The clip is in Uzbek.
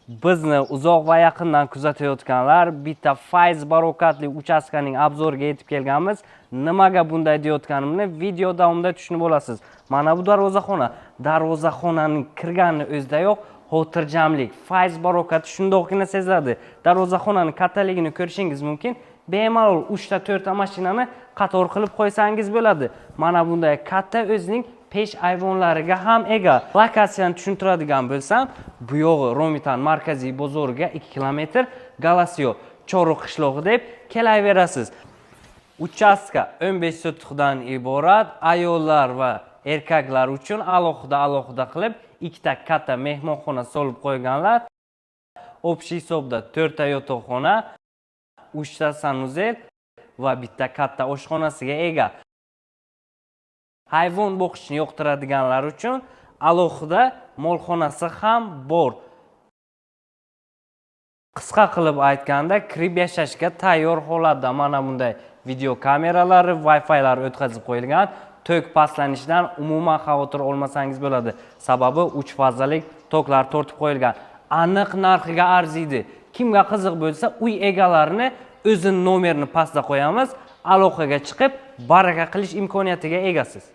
Bizni uzoq va yaqindan kuzatayotganlar, bitta fayz barokatli uchastkaning obzoriga yetib kelganmiz. Nimaga bunday deyotganimni video davomida tushunib olasiz. Mana bu darvozaxona. Darvozaxonaning kirganini o'zidayoq xotirjamlik, fayz barokati shundoqqina seziladi. Darvozaxonaning kattaligini ko'rishingiz mumkin. Bemalol 3 ta 4 ta mashinani qator qilib qo'ysangiz bo'ladi. Mana bunday katta o'zining pesh ayvonlariga ham ega. Lokatsiyani tushuntiradigan bo'lsam, bu yog'i Romitan markaziy bozoriga 2 kilometr, Galasiyo Chorroq qishlog'i deb kelaverasiz. Uchastka 15 sotixdan iborat, ayollar va erkaklar uchun alohida qilib 2 ta katta mehmonxona solib qo'yganlar. Общий hisobda 4 ta yotoqxona, 3 ta sanuzel va bitta katta oshxonasiga ega. Hayvon boqishni yoqtiradiganlar uchun alohida molxonasi ham bor. Qisqa qilib aytganda, kirib yashashga tayyor holatda mana bunday video kameralari, Wi-Fi'lar o'tkazib qo'yilgan. Tok pastlanishidan umuman xavotir olmasangiz bo'ladi. Sababi 3 fazalik toklar tortib qo'yilgan. Aniq narxiga arziydi. Kimga qiziq bo'lsa, uy egalarini o'zining nomerini pastda qo'yamiz, aloqaga chiqib baraka qilish imkoniyatiga egasiz.